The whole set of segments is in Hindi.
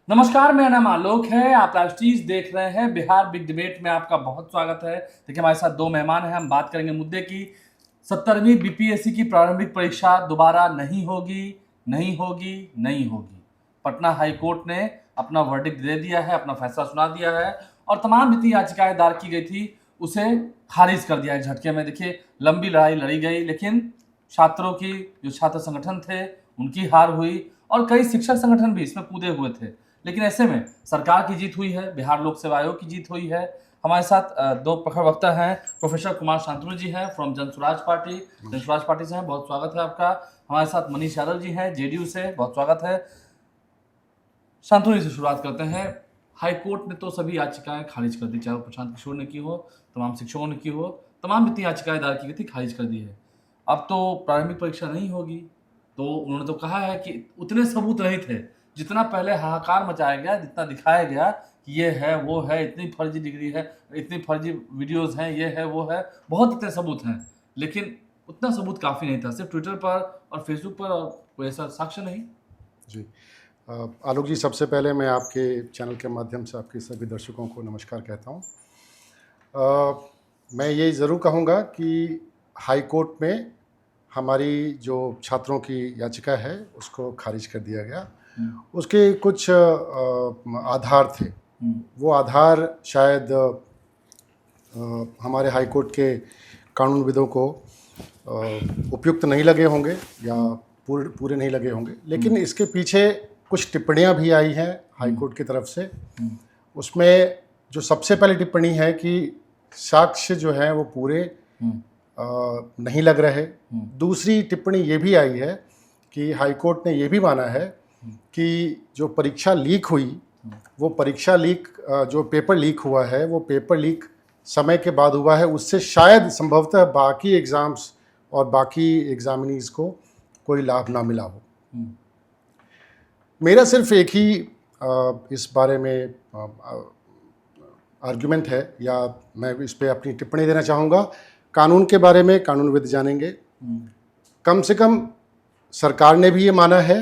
नमस्कार, मेरा नाम आलोक है। आप राष्ट्रीय देख रहे हैं। बिहार बिग डिबेट में आपका बहुत स्वागत है। देखिए, हमारे साथ दो मेहमान हैं। हम बात करेंगे मुद्दे की। 17वीं बीपीएससी की प्रारंभिक परीक्षा दोबारा नहीं होगी, नहीं होगी, नहीं होगी। पटना हाई कोर्ट ने अपना वर्डिक्ट दे दिया है, अपना फैसला सुना दिया है और तमाम जितनी याचिकाएं दायर की गई थी उसे खारिज कर दिया है झटके में। देखिए, लंबी लड़ाई लड़ी गई, लेकिन छात्रों की जो छात्र संगठन थे उनकी हार हुई और कई शिक्षक संगठन भी इसमें कूदे हुए थे। लेकिन ऐसे में सरकार की जीत हुई है, बिहार लोक सेवा आयोग की जीत हुई है। हमारे साथ दो प्रखर वक्ता हैं। प्रोफेसर कुमार शांतनु जी हैं फ्रॉम जनसुराज पार्टी से हैं, बहुत स्वागत है आपका। हमारे साथ मनीष यादव जी हैं जेडीयू से, बहुत स्वागत है। शांतनु जी से शुरुआत करते हैं। हाई कोर्ट ने तो सभी याचिकाएं खारिज कर दी, चाहे वो प्रशांत किशोर ने की हो, तमाम शिक्षकों ने की हो, तमाम जितनी याचिकाएं दायर की गई थी खारिज कर दी है। अब तो प्रारंभिक परीक्षा नहीं होगी, तो उन्होंने तो कहा है कि उतने सबूत नहीं थे जितना पहले हाहाकार मचाया गया, जितना दिखाया गया कि ये है वो है, इतनी फर्जी डिग्री है, इतनी फर्जी वीडियोस हैं, ये है वो है, बहुत इतने सबूत हैं। लेकिन उतना सबूत काफ़ी नहीं था, सिर्फ ट्विटर पर और फेसबुक पर और कोई ऐसा साक्ष्य नहीं। जी आलोक जी, सबसे पहले मैं आपके चैनल के माध्यम से आपके सभी दर्शकों को नमस्कार कहता हूँ। मैं ये ज़रूर कहूँगा कि हाई कोर्ट में हमारी जो छात्रों की याचिका है उसको खारिज कर दिया गया। उसके कुछ आधार थे। वो आधार शायद हमारे हाई कोर्ट के कानूनविदों को उपयुक्त नहीं लगे होंगे या पूरे नहीं लगे होंगे, लेकिन इसके पीछे कुछ टिप्पणियां भी आई हैं हाई कोर्ट की तरफ से। उसमें जो सबसे पहली टिप्पणी है कि साक्ष्य जो है वो पूरे नहीं लग रहे। दूसरी टिप्पणी ये भी आई है कि हाई कोर्ट ने ये भी माना है कि जो परीक्षा लीक हुई, वो परीक्षा लीक जो पेपर लीक हुआ है वो पेपर लीक समय के बाद हुआ है, उससे शायद संभवतः बाकी एग्ज़ाम्स और बाकी एग्जामिनीज को कोई लाभ ना मिला हो। मेरा सिर्फ एक ही इस बारे में आर्गुमेंट है, या मैं इस पे अपनी टिप्पणी देना चाहूँगा। कानून के बारे में कानूनविद जानेंगे। कम से कम सरकार ने भी ये माना है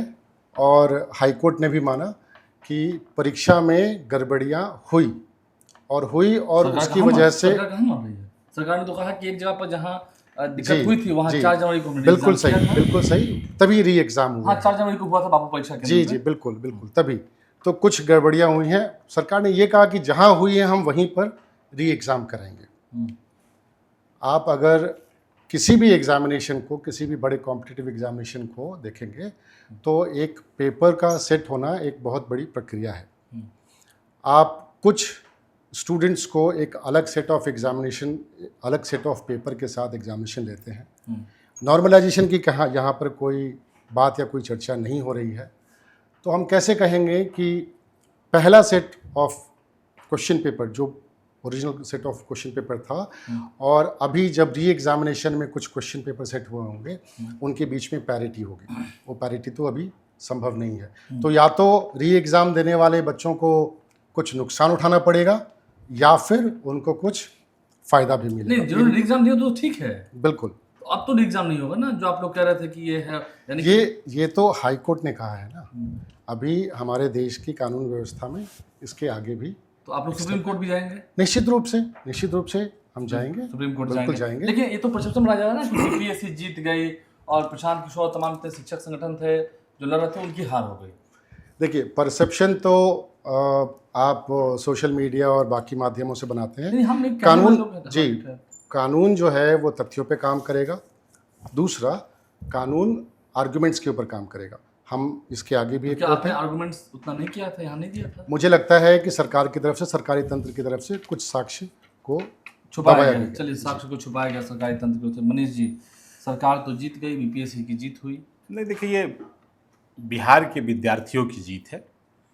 और हाई कोर्ट ने भी माना कि परीक्षा में गड़बड़ियाँ हुई और उसकी वजह से सरकार ने तो कहा कि एक जगह पर जहाँ दिक्कत हुई थी वहाँ 4 जनवरी को बिल्कुल सही, तभी री एग्ज़ाम हुआ। हाँ, 4 जनवरी को हुआ था बापू परीक्षा के। जी बिल्कुल तभी तो कुछ गड़बड़ियाँ हुई हैं। सरकार ने ये कहा कि जहाँ हुई है हम वहीं पर री एग्ज़ाम कराएंगे। आप अगर किसी भी एग्जामिनेशन को, किसी भी बड़े कॉम्पिटिटिव एग्जामिनेशन को देखेंगे तो एक पेपर का सेट होना एक बहुत बड़ी प्रक्रिया है। आप कुछ स्टूडेंट्स को एक अलग सेट ऑफ एग्जामिनेशन, अलग सेट ऑफ पेपर के साथ एग्जामिनेशन लेते हैं। नॉर्मलाइजेशन की कहाँ यहाँ पर कोई बात या कोई चर्चा नहीं हो रही है। तो हम कैसे कहेंगे कि पहला सेट ऑफ क्वेश्चन पेपर, जो original set of question paper था, और अभी जब री एग्जामिनेशन में कुछ क्वेश्चन पेपर सेट हुए होंगे, उनके बीच में पैरिटी होगी। वो पैरिटी तो अभी संभव नहीं है। तो या तो री एग्ज़ाम देने वाले बच्चों को कुछ नुकसान उठाना पड़ेगा या फिर उनको कुछ फ़ायदा भी मिलेगा। नहीं, जो एग्ज़ाम दिया तो ठीक है, बिल्कुल। तो अब तो एग्ज़ाम नहीं होगा ना, जो आप लोग कह रहे थे कि ये है, यानी ये तो हाई कोर्ट ने कहा है ना। अभी हमारे देश की कानून व्यवस्था में इसके आगे भी तो आप लोग सुप्रीम कोर्ट भी जाएंगे? निश्चित रूप से हम जाएंगे, सुप्रीम कोर्ट बिल्कुल जाएंगे। लेकिन ये तो परसेप्शन बना जा रहा है ना कि बीपीएससी जीत गई और प्रशांत किशोर, तमाम इतने शिक्षक संगठन थे जो लड़ रहे थे, उनकी हार हो गई। देखिए, परसेप्शन तो आप सोशल मीडिया और बाकी माध्यमों से बनाते हैं। कानून जो है वो तथ्यों पे काम करेगा। दूसरा, कानून आर्गुमेंट्स के ऊपर काम करेगा। हम इसके आगे भी क्या आपने आर्गुमेंट्स उतना नहीं किया था, यहाँ नहीं दिया था? मुझे लगता है कि सरकार की तरफ से, सरकारी तंत्र की तरफ से कुछ साक्ष्य को छुपाया गया। चलिए, साक्ष्य को छुपाया गया सरकारी तंत्र की ओर से। मनीष जी, सरकार तो जीत गई, बीपीएससी की जीत हुई। नहीं, देखिए, ये बिहार के विद्यार्थियों की जीत है।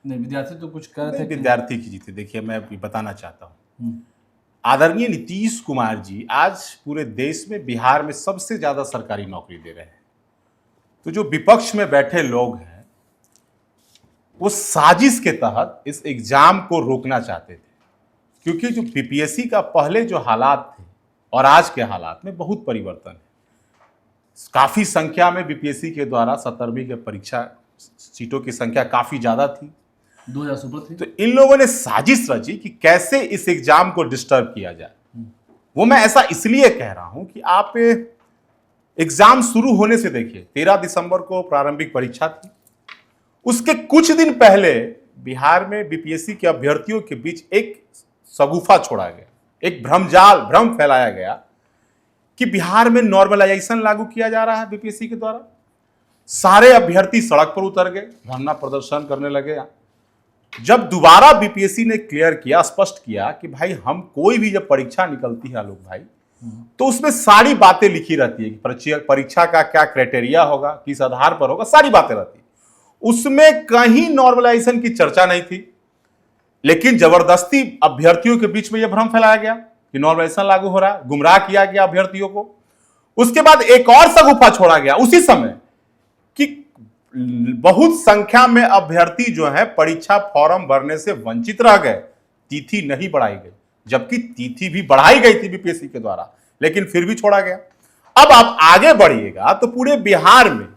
नहीं, विद्यार्थी तो कुछ कह रहे थे, विद्यार्थी की जीत है। देखिए, मैं बताना चाहता हूँ, आदरणीय नीतीश कुमार जी आज पूरे देश में, बिहार में सबसे ज़्यादा सरकारी नौकरी दे रहे हैं। तो जो विपक्ष में बैठे लोग हैं वो साजिश के तहत इस एग्जाम को रोकना चाहते थे, क्योंकि जो बीपीएससी का पहले जो हालात थे और आज के हालात में बहुत परिवर्तन है। काफ़ी संख्या में बीपीएससी के द्वारा 17वीं के परीक्षा सीटों की संख्या काफ़ी ज़्यादा थी। 2000 से ऊपर थी। तो इन लोगों ने साजिश रची कि कैसे इस एग्जाम को डिस्टर्ब किया जाए। वो मैं ऐसा इसलिए कह रहा हूं कि आप एग्जाम शुरू होने से देखिए, 13 दिसंबर को प्रारंभिक परीक्षा थी। उसके कुछ दिन पहले बिहार में बीपीएससी के अभ्यर्थियों के बीच एक शगुफा छोड़ा गया, एक भ्रम फैलाया गया कि बिहार में नॉर्मलाइजेशन लागू किया जा रहा है बीपीएससी के द्वारा। सारे अभ्यर्थी सड़क पर उतर गए, धरना प्रदर्शन करने लगे। जब दोबारा बीपीएससी ने क्लियर किया, स्पष्ट किया कि भाई हम कोई भी जब परीक्षा निकलती है आलोक भाई, तो उसमें सारी बातें लिखी रहती है कि परीक्षा का क्या क्राइटेरिया होगा, किस आधार पर होगा, सारी बातें रहती है। उसमें कहीं नॉर्मलाइजेशन की चर्चा नहीं थी, लेकिन जबरदस्ती अभ्यर्थियों के बीच में यह भ्रम फैलाया गया कि नॉर्मलाइजेशन लागू हो रहा है, गुमराह किया गया अभ्यर्थियों को। उसके बाद एक और शगुफा छोड़ा गया उसी समय कि बहुत संख्या में अभ्यर्थी जो है परीक्षा फॉर्म भरने से वंचित रह गए, तिथि नहीं बढ़ाई गई, जबकि तिथि भी बढ़ाई गई थी बीपीएससी के द्वारा, लेकिन फिर भी छोड़ा गया। अब आप आगे बढ़िएगा तो पूरे बिहार में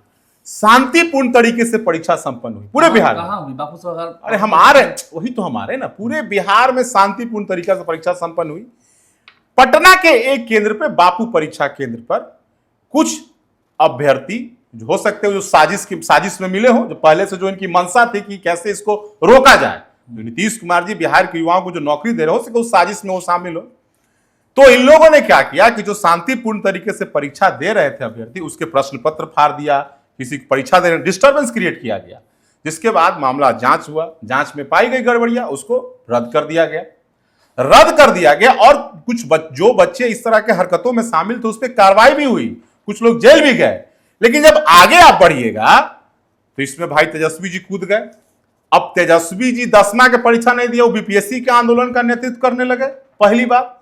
शांतिपूर्ण तरीके से परीक्षा संपन्न हुई, पूरे बिहार में। कहां हुई बापू साहब? अरे हम आ रहे, वही तो हमारे ना, पूरे बिहार में शांतिपूर्ण तरीके से परीक्षा संपन्न हुई। पटना के एक केंद्र पे, बापू परीक्षा केंद्र पर, कुछ अभ्यर्थी जो हो सकते हो जो साजिश में मिले हो, जो पहले से जो इनकी मंशा थी कि कैसे इसको रोका जाए, नीतीश कुमार जी बिहार के युवाओं को जो नौकरी दे रहे हो सके उस साजिश में वो शामिल हो। तो इन लोगों ने क्या किया कि जो शांतिपूर्ण तरीके से परीक्षा दे रहे थे अभ्यर्थी, उसके प्रश्न पत्र फाड़ दिया, किसी की परीक्षा देने डिस्टर्बेंस क्रिएट किया गया, जिसके बाद मामला जांच हुआ, जांच में पाई गई गड़बड़ियां, उसको रद्द कर दिया गया। और कुछ जो बच्चे इस तरह के हरकतों में शामिल थे उस पर कार्रवाई भी हुई, कुछ लोग जेल भी गए। लेकिन जब आगे आप बढ़िएगा तो इसमें भाई तेजस्वी जी कूद गए। अब तेजस्वी जी 10वां के परीक्षा नहीं दिया, वो बीपीएससी के आंदोलन का नेतृत्व करने लगे, पहली बात।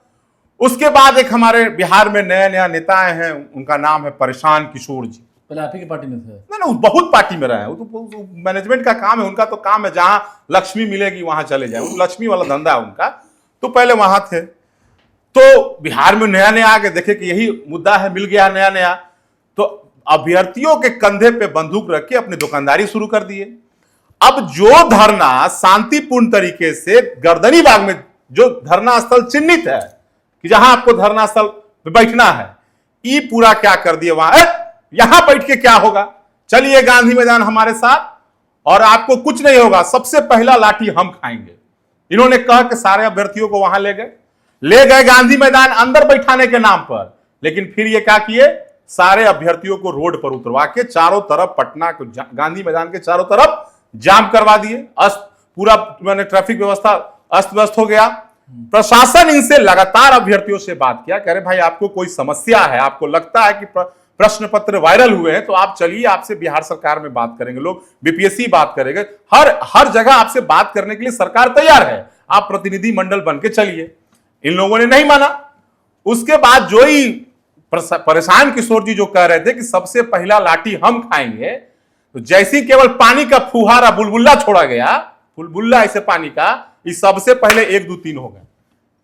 उसके बाद एक हमारे बिहार में नया नेता आए हैं, उनका नाम है परेशान किशोर जी। पहले आप ही की पार्टी में थे? नहीं, बहुत पार्टी में रहे हैं, वो तो मैनेजमेंट का काम है, उनका तो काम है जहां लक्ष्मी मिलेगी वहां चले जाए, लक्ष्मी वाला धंधा है उनका, तो पहले वहां थे। तो बिहार में नया आके देखे कि यही मुद्दा है, मिल गया नया, तो अभ्यर्थियों के कंधे पे बंदूक रख के अपनी दुकानदारी शुरू कर दिए। अब जो धरना शांतिपूर्ण तरीके से गर्दनी बाग में जो धरना स्थल चिन्हित है कि जहां आपको धरना स्थल पे बैठना है, ये पूरा क्या कर दिए, वहां यहां बैठ के क्या होगा, चलिए गांधी मैदान हमारे साथ और आपको कुछ नहीं होगा, सबसे पहला लाठी हम खाएंगे। इन्होंने कहा कि सारे अभ्यर्थियों को वहां ले गए गांधी मैदान अंदर बैठाने के नाम पर। लेकिन फिर ये क्या किए, सारे अभ्यर्थियों को रोड पर उतरवा के चारों तरफ पटना को गांधी मैदान के चारों तरफ जाम करवा दिए। पूरा मैंने ट्रैफिक व्यवस्था अस्त व्यस्त हो गया। प्रशासन इनसे लगातार अभ्यर्थियों से बात किया, कह रहे भाई आपको कोई समस्या है, आपको लगता है कि प्रश्न पत्र वायरल हुए हैं तो आप चलिए, आपसे बिहार सरकार में बात करेंगे, लोग बीपीएससी बात करेंगे, हर जगह आपसे बात करने के लिए सरकार तैयार है, आप प्रतिनिधि मंडल बन के चलिए। इन लोगों ने नहीं माना। उसके बाद जो ही परेशान किशोर जी जो कह रहे थे कि सबसे पहला लाठी हम खाएंगे, तो जैसी केवल पानी का फुहारा बुलबुल्ला छोड़ा गया, बुलबुल्ला ऐसे पानी का, इस सबसे पहले 1 2 3 हो गए।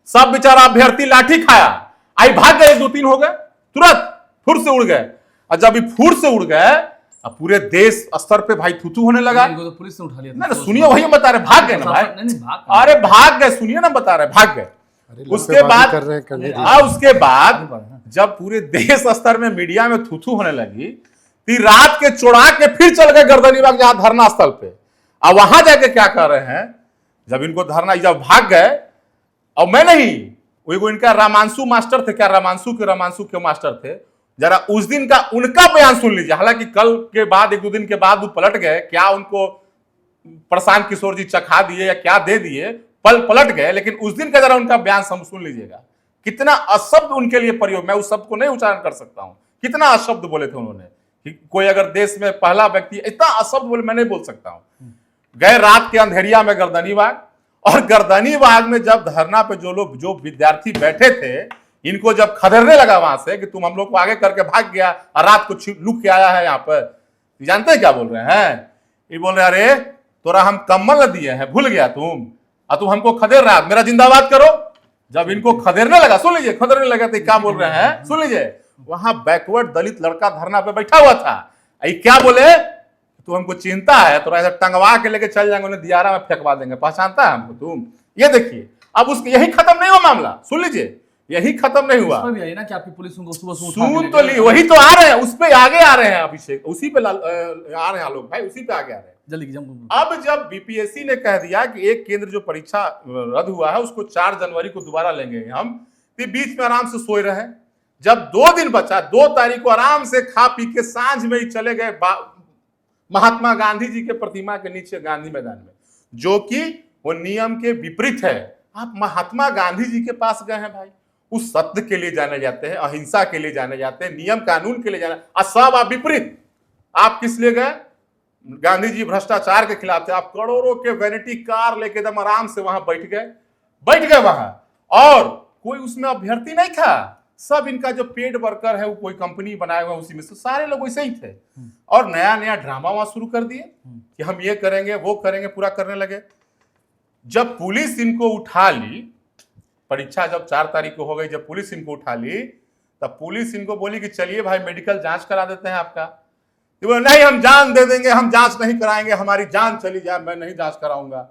सब बेचारा अभ्यर्थी लाठी खाया, आई भाग गए, 1 2 3 हो गए, तुरंत फुर से उड़ गए। और जब फुर से उड़ गए, अब पूरे देश स्तर पे भाई थूथू होने लगा। तो पुलिस ने उठा लिया। ना सुनिए, वही बता रहे भाग गए ना भाई, अरे भाग गए, सुनिए ना, बता रहे भाग गए। उसके बाद जब पूरे देश स्तर में मीडिया में थूथू होने लगी, तो रात के चौड़ा के फिर चल गए गर्दनी बाग जहां धरना स्थल पे। अब वहां जाके क्या कर रहे हैं, जब इनको धरना, जब भाग गए, और मैं नहीं, वो इनका रामांशु मास्टर थे, क्या रामांशु के मास्टर थे, जरा उस दिन का उनका बयान सुन लीजिए। हालांकि कल के बाद 1 2 दिन के बाद वो पलट गए, क्या उनको प्रशांत किशोर जी चखा दिए या क्या दे दिए, पलट गए, लेकिन उस दिन का जरा उनका बयान सुन लीजिएगा। कितना अशब्द उनके लिए प्रयोग, मैं उस शब्द को नहीं उच्चारण कर सकता हूं, कितना अशब्द बोले थे उन्होंने कि कोई अगर देश में पहला व्यक्ति इतना अशब्द बोले, मैं नहीं बोल सकता हूं। गए रात के अंधेरिया में गर्दनी बाग, और गर्दनी बाग में जब धरना पे जो विद्यार्थी बैठे थे, इनको जब खदेड़ने लगा वहां से कि तुम हम लोग को आगे करके भाग गया और रात को लुक के आया है यहाँ पर, जानते हैं क्या बोल रहे हैं? ये बोल रहे अरे तोरा हम कम्बल दिए हैं, भूल गया तुम, और तुम हमको खदेड़ रहा, मेरा जिंदाबाद करो। जब इनको खदेड़ने लगा, सुन लीजिए, खदेड़ने लगा तो क्या बोल रहे हैं, सुन लीजिए, वहां बैकवर्ड दलित लड़का धरना पे बैठा हुआ था, क्या बोले, तू हमको चिंता है तो ऐसा टंगवा के लेके चल जाएंगे, उन्हें दियारा में फेंकवा देंगे, पहचानता है हमको तुम? ये देखिए, अब उसके यही खत्म नहीं हुआ मामला, सुन लीजिए, यही खत्म नहीं हुआ। उस पर भी आई ना कि आपकी पुलिस उनको सुबह सुबह उठा के सुन ले तो गई। ली, वही तो आ रहे हैं, उस पे आगे आ रहे हैं अभिषेक, उसी पे आ रहे हैं आलोक भाई, उसी पे आगे आ रहे हैं। जल्दी कीजिए। अब जब बीपीएससी ने कह दिया कि एक केंद्र जो परीक्षा रद्द हुआ है उसको 4 जनवरी को दोबारा लेंगे हम, तो बीच में आराम से सोए रहे। जब 2 दिन बचा, 2 तारीख को आराम से खा पी के सांझ में ही चले गए महात्मा गांधी जी के प्रतिमा के नीचे गांधी मैदान में, जो कि वो नियम के विपरीत है। आप महात्मा गांधी जी के पास गए हैं भाई, उस सत्य के लिए जाने जाते हैं, अहिंसा के लिए जाने जाते हैं, नियम कानून के लिए जाने, सब आप विपरीत। आप किस लिए गए? गांधी जी भ्रष्टाचार के खिलाफ थे, आप करोड़ों के वैनिटी कार लेके एकदम आराम से वहां बैठ गए वहां, और कोई उसमें अभ्यर्थी नहीं था। सब इनका जो पेड वर्कर है वो कोई कंपनी बनाए हुआ, उसी में से सारे लोग वैसे ही थे, और नया नया ड्रामा वहां शुरू कर दिए कि हम ये करेंगे वो करेंगे, पूरा करने लगे। जब पुलिस इनको उठा ली, परीक्षा जब 4 तारीख को हो गई, जब पुलिस इनको उठा ली, तब पुलिस इनको बोली कि चलिए भाई मेडिकल जांच करा देते हैं आपका। तो बोले नहीं, हम जान दे देंगे, हम जांच नहीं कराएंगे, हमारी जान चली जाए, मैं नहीं जांच कराऊंगा।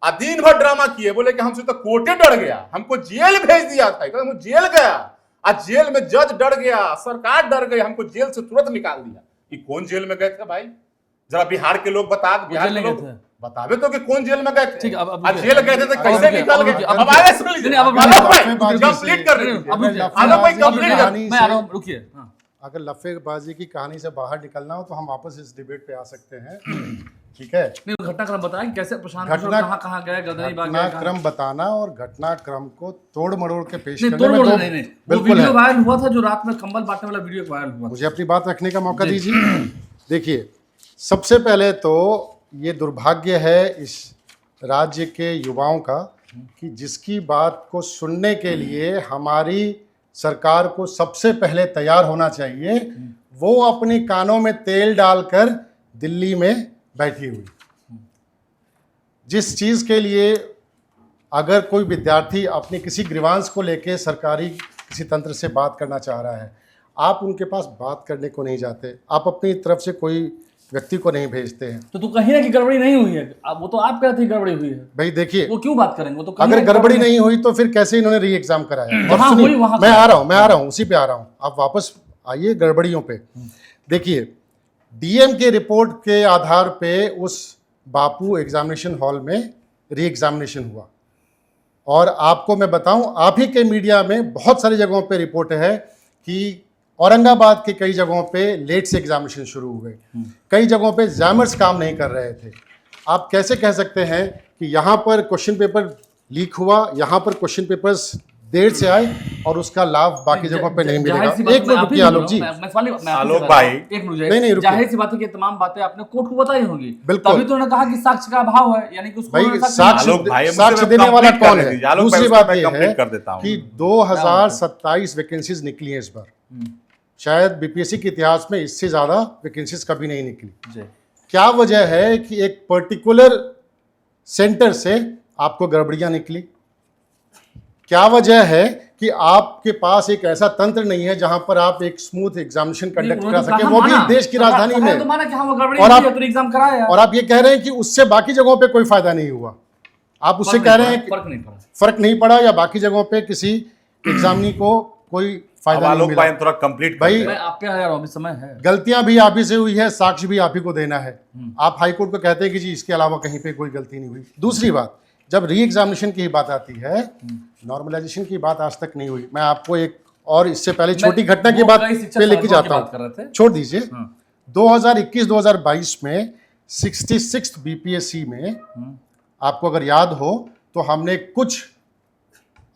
दिन भर ड्रामा किए, बोले कि हमसे तो कोर्टे डर गया, हमको जेल भेज दिया था, हम जेल गया, आज जेल में जज डर गया, सरकार डर गई, हमको जेल से तुरंत निकाल दिया। ये कौन जेल में गए थे भाई? जरा बिहार के लोग बता, बिहार के लोग बतावे तो कि कौन जेल में गए थे। अब जेल गए थे तो कैसे निकल गए? अब आगे सुन लीजिए, कंप्लीट कर रुकिए। अगर लफेबाजी की कहानी से बाहर निकलना हो तो हम वापस इस डिबेट पे आ सकते हैं। ठीक है, घटनाक्रम बताएं कैसे प्रशांत किशोर कहां गए, घटनाक्रम बताना और घटनाक्रम को तोड़ मरोड़ के पेश करने में नहीं। बिल्कुल वीडियो वायरल हुआ था, जो रात में कंबल बांटने वाला वीडियो वायरल हुआ। मुझे अपनी बात रखने का मौका दीजिए। देखिए, सबसे पहले तो ये दुर्भाग्य है इस राज्य के युवाओं का कि जिसकी बात को सुनने के लिए हमारी सरकार को सबसे पहले तैयार होना चाहिए, वो अपने कानों में तेल डालकर दिल्ली में बैठी हुई। जिस चीज़ के लिए अगर कोई विद्यार्थी अपने किसी ग्रीवांस को लेके सरकारी किसी तंत्र से बात करना चाह रहा है, आप उनके पास बात करने को नहीं जाते, आप अपनी तरफ से कोई व्यक्ति को नहीं भेजते हैं। तो तू कहीं ना कि गड़बड़ी नहीं हुई है, वो तो आप कहते हैं गड़बड़ी हुई है। भाई देखिए, वो क्यों बात करेंगे? वो तो अगर गड़बड़ी नहीं हुई तो फिर कैसे इन्होंने री एग्जाम कराया? और सुनिए, मैं आ रहा हूँ उसी पे आ रहा हूँ, आप वापस आइए गड़बड़ियों पे। देखिए, डीएम के रिपोर्ट के आधार पे उस बापू एग्जामिनेशन हॉल में री एग्जामिनेशन हुआ, और आपको मैं बताऊं, आप ही के मीडिया में बहुत सारी जगहों पे रिपोर्ट है कि औरंगाबाद के कई जगहों पे लेट से एग्जामिनेशन शुरू हुए, कई जगहों पे एग्जामर्स काम नहीं कर रहे थे। आप कैसे कह सकते हैं कि यहाँ पर क्वेश्चन पेपर लीक हुआ, यहाँ पर क्वेश्चन पेपर्स देर से आए और उसका लाभ बाकी जगहों पे नहीं मिलेगा? एक मिनट रुकिए आलोक जी। आलोक भाई, एक मिनट, जाहिर सी बात है कि तमाम बातें आपने कोर्ट को बताई होंगी, बिल्कुल। तभी तो उन्होंने कहा कि साक्ष्य का अभाव है, यानी कि उसको साक्ष्य देने वाला कौन है? दूसरी बात यह है कि 2027 वैकेंसीज निकली है इस बार, शायद बीपीएससी के इतिहास में इससे ज्यादा वैकेंसीज कभी नहीं निकली। क्या वजह है कि एक पर्टिकुलर सेंटर से आपको गड़बड़ियां निकली? क्या वजह है कि आपके पास एक ऐसा तंत्र नहीं है जहां पर आप एक स्मूथ एग्जामिनेशन कंडक्ट करा सके, वो भी देश की राजधानी में? और आप ये कह रहे हैं कि उससे बाकी जगहों पे कोई फायदा नहीं हुआ। आप उससे कह रहे हैं फर्क नहीं पड़ा, या बाकी जगहों पे किसी एग्जामिनी को कोई फायदा नहीं मिला। थोड़ा कंप्लीट भाई, आप पे अभी समय है, गलतियां भी आप ही से हुई है, साक्ष्य भी आप ही को देना है। आप हाईकोर्ट को कहते हैं कि जी इसके अलावा कहीं पे कोई गलती नहीं हुई। दूसरी बात, जब री एग्जामिनेशन की बात आती है, नॉर्मलाइजेशन की बात आज तक नहीं हुई। मैं आपको एक और इससे पहले छोटी घटना की बात पे लेके जाता हूँ, छोड़ दीजिए। 2021-2022 में 66th बीपीएससी में आपको अगर याद हो तो हमने कुछ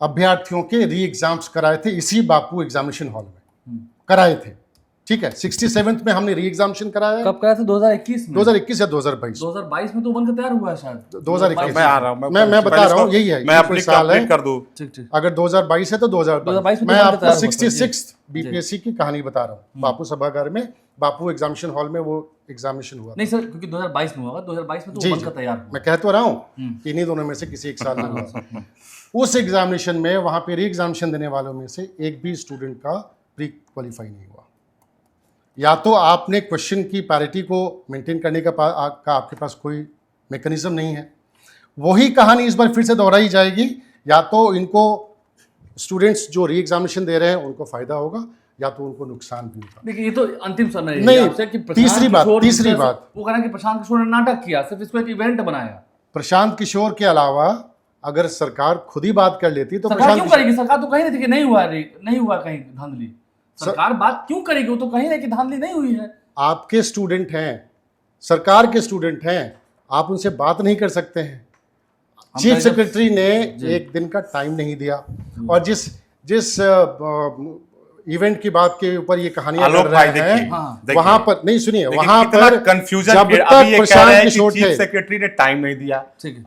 अभ्यर्थियों के री एग्जाम्स कराए थे, इसी बापू एग्जामिनेशन हॉल में कराए थे। ठीक है, 67th में हमने री एग्जामिनेशन कराया। कब कराया था? 2021 में? 2021 या 2022? 2022 में तो बनकर तैयार हुआ है शायद। 2021 मैं आ रहा हूं, मैं बता रहा हूँ, यही है, मैं अपनी साल है कर दूं। ठीक। अगर 2022 है तो 2022 में मैं तो आपको तैयार 66th बीपीएससी की कहानी बता रहा हूँ। बापू सभागार में, बापू एग्जामिनेशन हॉल में वो एग्जामिनेशन हुआ। नहीं सर, क्योंकि 2022 में हुआ, 2022 में तो बनकर तैयार हुआ। मैं कह तो रहा हूँ कि इन्हीं दोनों में से किसी एक साल में हुआ। उस एग्जामिनेशन में वहां पे री एग्जामिनेशन देने वालों में से एक भी स्टूडेंट का प्री क्वालिफाई नहीं हुआ। या तो आपने क्वेश्चन की पैरिटी को मेंटेन करने का आपके पास कोई मैकेनिज्म नहीं है, वही कहानी इस बार फिर से दोहराई जाएगी। या तो इनको स्टूडेंट्स जो री एग्जामिनेशन दे रहे हैं उनको फायदा होगा, या तो उनको नुकसान भी होगा। देखिए, ये तो अंतिम समय नहीं, आपसे कि तीसरी बात वो कह रहे हैं कि प्रशांत किशोर ने नाटक किया, सिर्फ इसको एक इवेंट बनाया। प्रशांत किशोर के अलावा अगर सरकार खुद ही बात कर लेती तो सरकार क्यों करेगी? सरकार तो कहीं नहीं थी कि नहीं हुआ कहीं धांधली। सरकार बात क्यों करेगी? वो तो कहीं नहीं कि धांधली नहीं हुई है। आपके स्टूडेंट हैं, सरकार के स्टूडेंट हैं, आप उनसे बात नहीं कर सकते हैं। चीफ सेक्रेटरी ने एक दिन का टाइम नहीं दिया, और जिस इवेंट की बात के ऊपर ये कहानियां कर रहे हैं, वहां पर नहीं, सुनिए, वहां पर कंफ्यूजन जब तक प्रशांत किशोर थे, चीफ सेक्रेटरी ने टाइम नहीं दिया।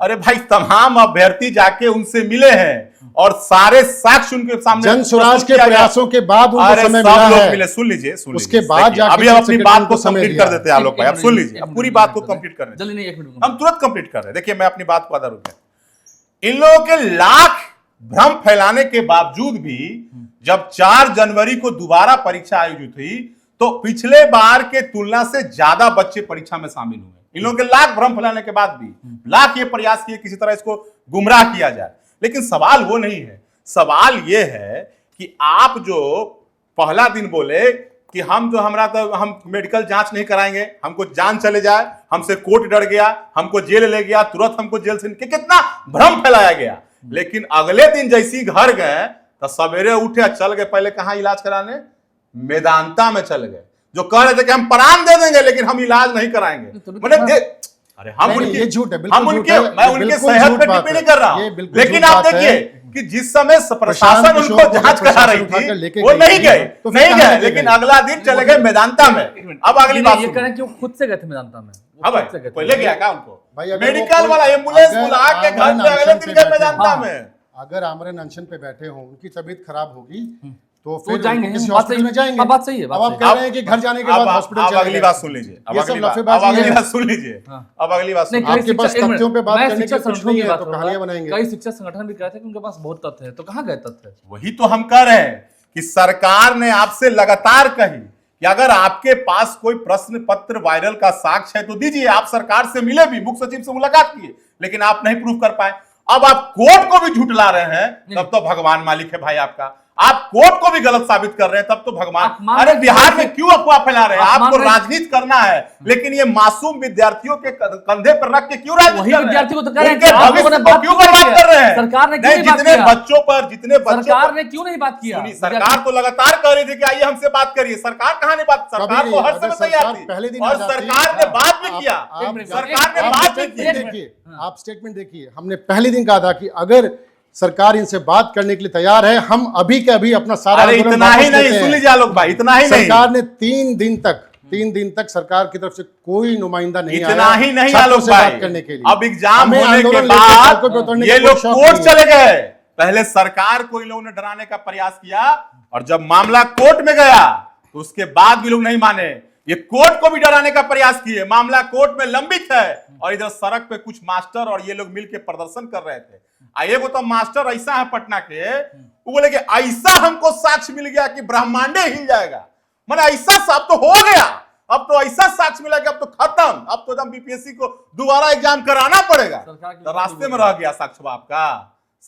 अरे भाई, तमाम अभ्यर्थी जाके उनसे मिले हैं और सारे साक्ष्य उनके सामने, जन स्वराज के प्रयासों के बाद उनको समय मिला है। सुन लीजिए, उसके बाद अभी हम अपनी बात को कंप्लीट कर देते हैं आलोक भाई। अब सुन लीजिए, अब पूरी बात को कंप्लीट कर रहे हैं, हम तुरंत कंप्लीट कर रहे हैं। देखिए, मैं अपनी बात को आधा रुक गया। इन लोगों के लाख भ्रम फैलाने के बावजूद भी जब 4 जनवरी को दोबारा परीक्षा आयोजित हुई तो पिछले बार के तुलना से ज्यादा बच्चे परीक्षा में शामिल हुए। इन लोगों के लाख भ्रम फैलाने के बाद भी लाख ये प्रयास किए किसी तरह इसको गुमराह किया जाए, लेकिन सवाल वो नहीं है। सवाल ये है कि आप जो पहला दिन बोले कि हम मेडिकल जांच नहीं कराएंगे, हमको जान चले जाए, हमसे कोर्ट डर गया, हमको जेल ले गया, तुरंत हमको जेल से कितना भ्रम फैलाया गया। लेकिन अगले दिन जैसी घर गए तो सवेरे उठे, चल गए पहले कहां इलाज कराने, मेदांता में चल गए, जो कह रहे थे कि हम प्राण दे देंगे लेकिन हम इलाज नहीं कराएंगे। अरे हम उनके, ये झूठ है, हम उनके, मैं उनके सेहत पे टिप्पणी कर रहा हूं, लेकिन आप देखिए कि जिस समय प्रशासन उनको जांच करा रही थी वो नहीं गए, लेकिन अगला दिन चले गए मेदांता में। अब अगली बात ये करें कि वो खुद से गए थे मेदांता में, कोई ले गया क्या उनको? मेडिकल वाला एम्बुलेंस बुला के घर पे अगले दिन गए मेदांता में। अगर आमरण अनशन पे बैठे हो, उनकी तबीयत खराब होगी तो फिर जाएंगे, किसी हॉस्पिटल में जाएंगे। बात सही है। अब आप कह रहे हैं कि घर जाने के बाद हॉस्पिटल चले। अब अगली बात सुन लीजिए, अब अगली बात सुन लीजिए, अब अगली बात सुन। आपके पास तथ्यों पे बात करने के कुछ नहीं है तो कहानियां बनाएंगे। कई शिक्षक संगठन भी कहते हैं कि उनके पास बहुत तथ्य है, तो कहां गए तथ्य? वही तो हम कह रहे हैं कि सरकार ने आपसे लगातार कही कि अगर आपके पास कोई प्रश्न पत्र वायरल का साक्ष्य है तो दीजिए। आप सरकार से मिले भी, मुख्य सचिव से मुलाकात किए, लेकिन आप नहीं प्रूफ कर पाए। अब आप कोर्ट को भी झुठला रहे हैं, तब तो भगवान मालिक है भाई आपका। आप कोर्ट को भी गलत साबित कर रहे हैं, तब तो भगवान। अरे बिहार में क्यों अफवाह फैला रहे हैं? आपको राजनीति करना है, लेकिन ये मासूम विद्यार्थियों के कंधे पर रख के क्यों राजनीति कर रहे हैं? को तो कह रहे हैं भविष्य को क्यों बर्बाद कर रहे हैं? सरकार ने जितने बच्चों पर सरकार ने क्यों नहीं बात किया? सरकार तो लगातार कह रही थी कि आइए हमसे बात करिए। सरकार कहां ने बात? सरकार तो हर समय तैयार थी, और सरकार ने बात भी किया। सरकार ने बात भी की। देखिए, आप स्टेटमेंट देखिए, हमने पहले दिन कहा था कि अगर सरकार इनसे बात करने के लिए तैयार है, हम अभी के अभी अपना सारा इतना ही नहीं, सुन लीजिए आलोक भाई, इतना ही नहीं। सरकार ने 3 दिन तक सरकार की तरफ से कोई नुमाइंदा नहीं आया। इतना ही नहीं आलोक भाई, बात करने के लिए। अब एग्जाम होने के बाद ये लोग कोर्ट चले गए। पहले सरकार को इन लोगों ने डराने का प्रयास किया, और जब मामला कोर्ट में गया तो उसके बाद भी लोग नहीं माने। ये कोर्ट को भी डराने का प्रयास किए, मामला कोर्ट में लंबित है, और इधर सड़क पे कुछ मास्टर और ये लोग मिलकर प्रदर्शन कर रहे थे। एगो तो मास्टर ऐसा है पटना के, वो बोले कि ऐसा हमको साक्ष्य मिल गया कि ब्रह्मांडे हिल जाएगा। मैंने ऐसा सब तो हो गया, अब तो ऐसा साक्ष्य मिला कि अब तो खत्म, अब तो एकदम बीपीएससी को दोबारा एग्जाम कराना पड़ेगा। तो रास्ते में रह गया साक्ष्य, आपका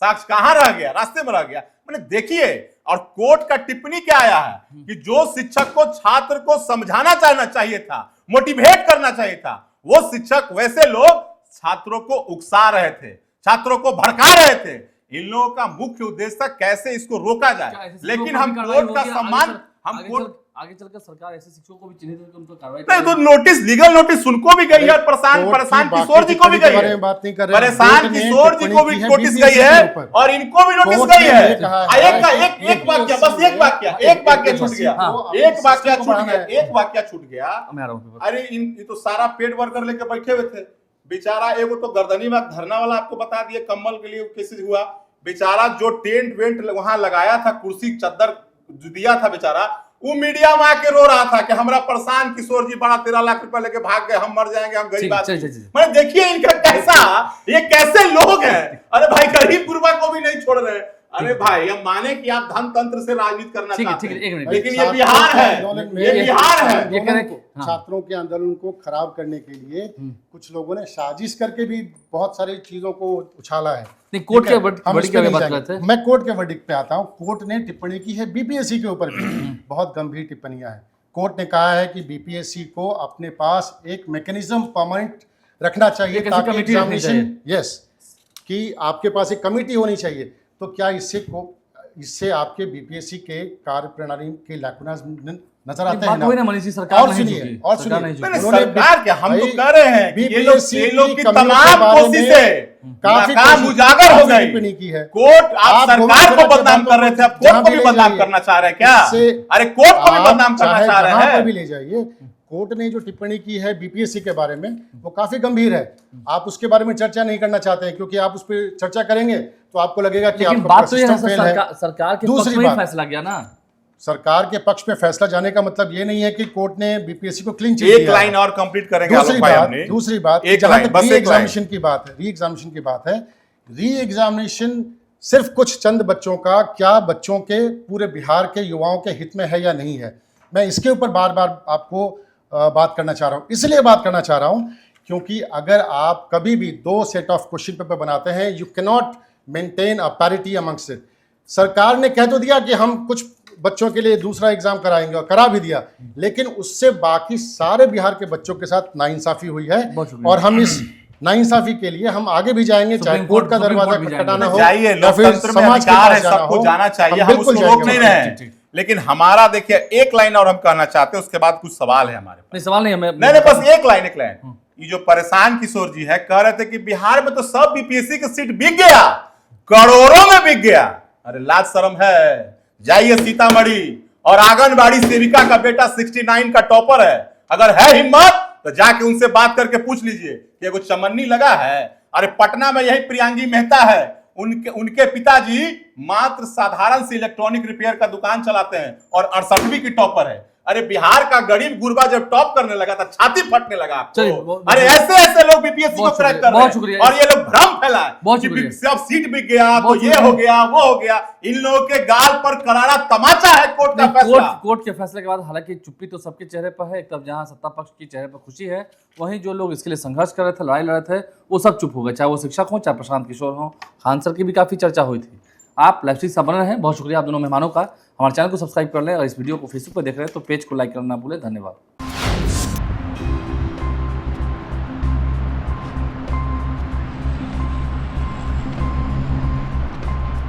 साक्ष्य कहां रह गया? रास्ते में रह गया। मैंने देखिए, और कोर्ट का टिप्पणी क्या आया है कि जो शिक्षक को छात्र को समझाना चाहिए था, मोटिवेट करना चाहिए था, वो शिक्षक वैसे लोग छात्रों को उकसा रहे थे, छात्रों को भड़का रहे थे। इन लोगों का मुख्य उद्देश्य था कैसे इसको रोका जाए। लेकिन हम कोर्ट का सम्मान, हम कोर्ट आगे चलकर सरकार ऐसे शिक्षकों को भी चिन्हित करके उन पर कार्रवाई नहीं, तो नोटिस, लीगल नोटिस उनको भी गई है, परेशान किशोर जी को भी गई है, परेशान किशोर जी को भी नोटिस गई है, और इनको भी नोटिस गई है। एक वाक्य, बस एक वाक्य छूट गया, एक वाक्य छूट गया। अरे ये तो सारा पेड वर्कर लेके बैठे हुए थे बेचारा। एगो तो गर्दनी में धरना वाला आपको बता दिए, कम्बल के लिए केसेस हुआ बेचारा। जो टेंट वेंट वहां लगाया था, कुर्सी चद्दर दिया था बेचारा, वो मीडिया में आके रो रहा था कि हमारा प्रशांत किशोर जी बड़ा 13 लाख रुपए लेके भाग गए, हम मर जाएंगे, हम गरीब आदमी। मैं देखिए इनका कैसा, ये कैसे लोग हैं। अरे भाई, गरीब गुरबा को भी नहीं छोड़ रहे, अरे भाई हम माने कि आप धन तंत्र से राजनीति करना ठीक है, चाहते ठीक है, हैं, एक मिनट। लेकिन ये छात्रों बिहार के है, आंदोलन में- ये बिहार है। ये कह रहे हैं आंदोलन हाँ। छात्रों के आंदोलन को खराब करने के लिए कुछ लोगों ने साजिश करके भी बहुत सारी चीजों को उछाला है। नहीं, कोर्ट ठीक है, के वर्डिक्ट हम वर्डिक्ट इस पे की नहीं बात जाएंगे। कर रहे थे। मैं कोर्ट के वर्डिक्ट पे आता हूँ। कोर्ट ने टिप्पणी की है बीपीएससी के ऊपर भी बहुत गंभीर टिप्पणियां हैं। कोर्ट ने कहा है कि बीपीएससी को अपने पास एक मैकेनिज्म परमानेंट रखना चाहिए एक ऐसी ताकि कमेटी रखनी एग्जामिनेशन यस कि आपके पास एक कमेटी होनी चाहिए। तो क्या इससे आपके बीपीएससी के कार्य प्रणाली के लैकुनास नजर आते हैं बात वही ना मनीष जी, सरकार और नहीं सुनिए झुकी, और सरकार सुनिए नहीं झुकी। नहीं, उन्होंने सरकार क्या, हम तो भाई, कह रहे हैं कि ये लोग की कमियों के तमाम बारे में कोशिशें काफी नाकाम उजागर हो गई। टिप्पणी की है। कोर्ट आप आप सरकार को गोविंद बदनाम कर रहे थे, अब जहां कोर्ट को भी भी ले बदनाम जाइए। करना चाह रहे हैं क्या? इससे अरे कोर्ट को भी आप बदनाम करना चाहे चाह रहे जहां पर भी हैं। ले जाइए। कोर्ट ने जो टिप्पणी की है बीपीएससी के बारे में वो काफी गंभीर है। आप उसके बारे में चर्चा नहीं करना चाहते हैं क्योंकि आप उस पर चर्चा करेंगे तो आपको लगेगा कि लेकिन आपका बात तो ये है सिस्टम सर, फेल है। सरकार के दूसरी पक्ष में ही बात, फैसला गया ना। सरकार के पक्ष में फैसला जाने का मतलब ये नहीं है कि कोर्ट ने बीपीएससी को क्लीन चिट एक दिया लाइन है। और कंप्लीट करेंगे आलोक भाई हमने। दूसरी बात एक जहां लाइन, तक बस री एक एग्जामिनेशन की बात है, री एग्जामिनेशन की बात है, री एग्जामिनेशन सिर्फ कुछ चंद बच्चों का, क्या बच्चों के पूरे बिहार के युवाओं के हित में है या नहीं है, मैं इसके ऊपर बार बार आपको बात करना चाह रहा हूं। इसलिए बात करना चाह रहा हूं क्योंकि अगर आप कभी भी दो सेट ऑफ क्वेश्चन पेपर बनाते हैं, you can not maintain a parity amongst it. सरकार ने कह तो दिया कि हम कुछ बच्चों के लिए दूसरा एग्जाम कराएंगे और करा भी दिया, लेकिन उससे बाकी सारे बिहार के बच्चों के साथ नाइंसाफी हुई है बहुत शुक्रिया। और हम इस नाइंसाफी के लिए हम आगे भी जाएंगे, चाहे सुप्रीम कोर्ट का कोर्ट दरवाजा भी खटखटाना हो जाइए, या फिर लोकतंत्र में समाज के अधिकार पास है, जाना सबको हो, जाना चाहिए, हम बिल्कुल उसको रोक जाएंगे। नहीं रहे ठीक, ठीक। हैं। लेकिन हमारा देखिए एक लाइन और हम कहना चाहते हैं, उसके बाद कुछ सवाल है हमारे पास। नहीं, सवाल नहीं है, नहीं नहीं, बस एक लाइन ये जो परेशान किशोर जी है कह रहे थे कि बिहार में तो सब बीपीएससी की सीट बिक गया, करोड़ों में बिक गया। अरे लाज शर्म है, जाइए सीतामढ़ी और आंगनबाड़ी सेविका का बेटा 69 का टॉपर है, अगर है हिम्मत तो जाके उनसे बात करके पूछ लीजिए कि एगो चमन्नी लगा है। अरे पटना में यही प्रियांगी मेहता है, उनके पिताजी मात्र साधारण से इलेक्ट्रॉनिक रिपेयर का दुकान चलाते हैं और 68वीं की टॉपर है। अरे बिहार का गरीब गुरबा जब टॉप करने लगा था छाती फटने लगा चलिए, आपको। बहुत- अरे ऐसे ऐसे लोग बीपीएससी को बहुत क्रैक शुक्रिया, कर रहे बहुत हैं शुक्रिया। और ये लोग भ्रम फैलाए बहुत कि शुक्रिया। सब सीट बिक गया तो बहुत ये शुक्रिया। हो गया वो हो गया। इन लोगों के गाल पर करारा तमाचा है कोर्ट का नहीं, फैसला। कोर्ट के फैसले के बाद हालांकि चुप्पी तो सबके चेहरे पर है। एक तरफ जहां सत्ता पक्ष की चेहरे पर खुशी है, वहीं जो लोग इसके लिए संघर्ष कर रहे थे, लड़ाई लड़ रहे थे, वो सब चुप हो गए, चाहे वो शिक्षक हो, चाहे प्रशांत किशोर हो, खान सर की भी काफी चर्चा हुई थी। आप लाइव स्ट्रीम से बने हैं। बहुत शुक्रिया आप दोनों मेहमानों का। हमारे चैनल को सब्सक्राइब कर लें और इस वीडियो को फेसबुक पर देख रहे हैं तो पेज को लाइक करना ना भूलें। धन्यवाद।